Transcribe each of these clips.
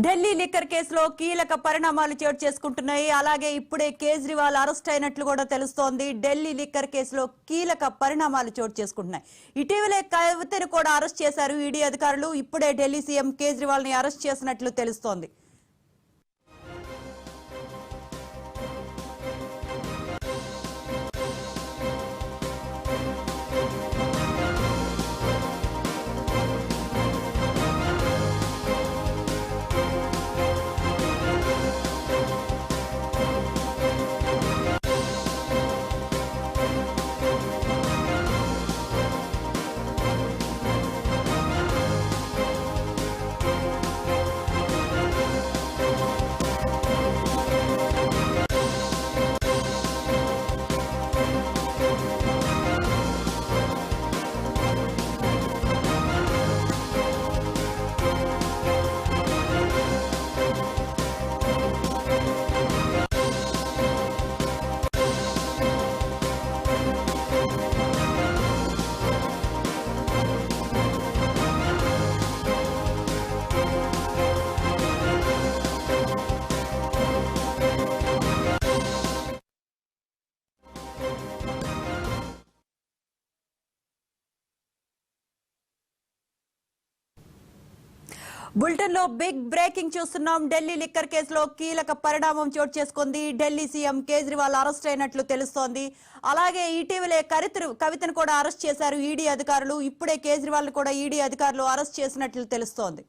Delhi liquor కేసులో కీలక పరిణామాలు చోటు చేసుకుంటున్నాయి. అలాగే ఇప్పుడే కేజ్రీవాల్ అరెస్ట్ అయినట్లు కూడా తెలుస్తోంది. ఢిల్లీ లిక్కర్ కేసులో కీలక పరిణామాలు చోటు చేసుకుంటున్నాయి. ఇటీవలే కవితను కూడా అరెస్ట్ చేశారు ఈడీ అధికారులు. ఇప్పుడే ఢిల్లీ సీఎం కేజ్రీవాల్ ని అరెస్ట్ చేసినట్లు తెలుస్తోంది. బులెటిన్ లో బిగ్ బ్రేకింగ్ చూస్తున్నాం. ఢిల్లీ లిక్కర్ కేసులో కీలక పరిణామం చోటు చేసుకుంది. ఢిల్లీ సీఎం కేజ్రీవాల్ అరెస్ట్ అయినట్లు తెలుస్తోంది. అలాగే ఇటీవలే కవితను కూడా అరెస్ట్ చేశారు ఈడీ అధికారులు. ఇప్పుడే కేజ్రీవాల్ కూడా ఈడీ అధికారులు అరెస్ట్ చేసినట్లు తెలుస్తోంది.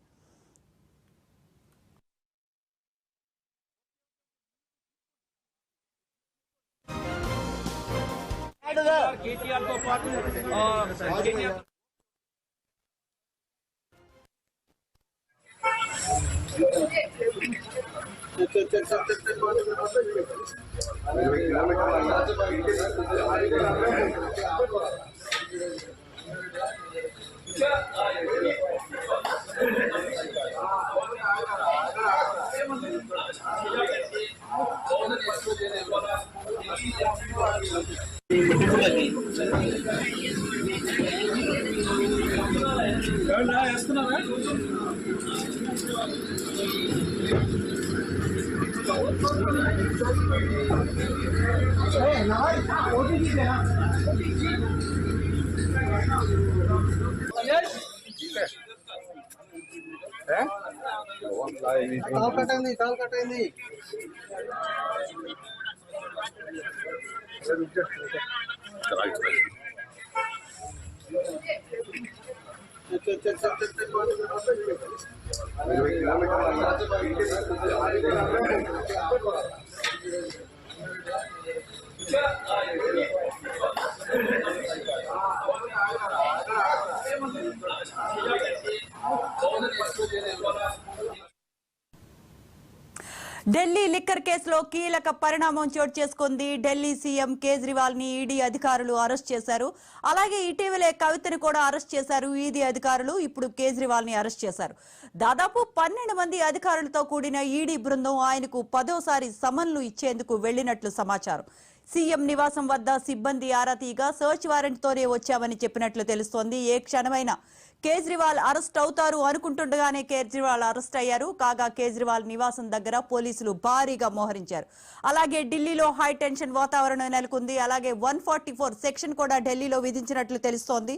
ఢిల్లీ లిక్కర్ కేసులో కీలక పరిణామం చోటు చేసుకుంది. ఢిల్లీ సీఎం కేజ్రీవాల్ ని ఈడీ అధికారులు అరెస్ట్ చేశారు. అలాగే ఇటీవలే కవితను కూడా అరెస్ట్ చేశారు ఈడీ అధికారులు. ఇప్పుడు కేజ్రీవాల్ ని అరెస్ట్ చేశారు. దాదాపు 12 మంది అధికారులతో కూడిన ఈడీ బృందం ఆయనకు 10వసారి సమన్లు ఇచ్చేందుకు వెళ్లినట్లు సమాచారం. సీఎం నివాసం వద్ద సిబ్బంది ఆరా తీగా సర్చ్ వారెంట్ తోనే వచ్చామని చెప్పినట్లు తెలుస్తోంది. ఏ క్షణమైనా కేజ్రీవాల్ అరెస్ట్ అవుతారు అనుకుంటుండగానే కేజ్రీవాల్ అరెస్ట్ అయ్యారు. కాగా కేజ్రీవాల్ నివాసం దగ్గర పోలీసులు భారీగా మోహరించారు. అలాగే ఢిల్లీలో హై టెన్షన్ వాతావరణం నెలకొంది. అలాగే 144 సెక్షన్ కూడా ఢిల్లీలో విధించినట్లు తెలుస్తోంది.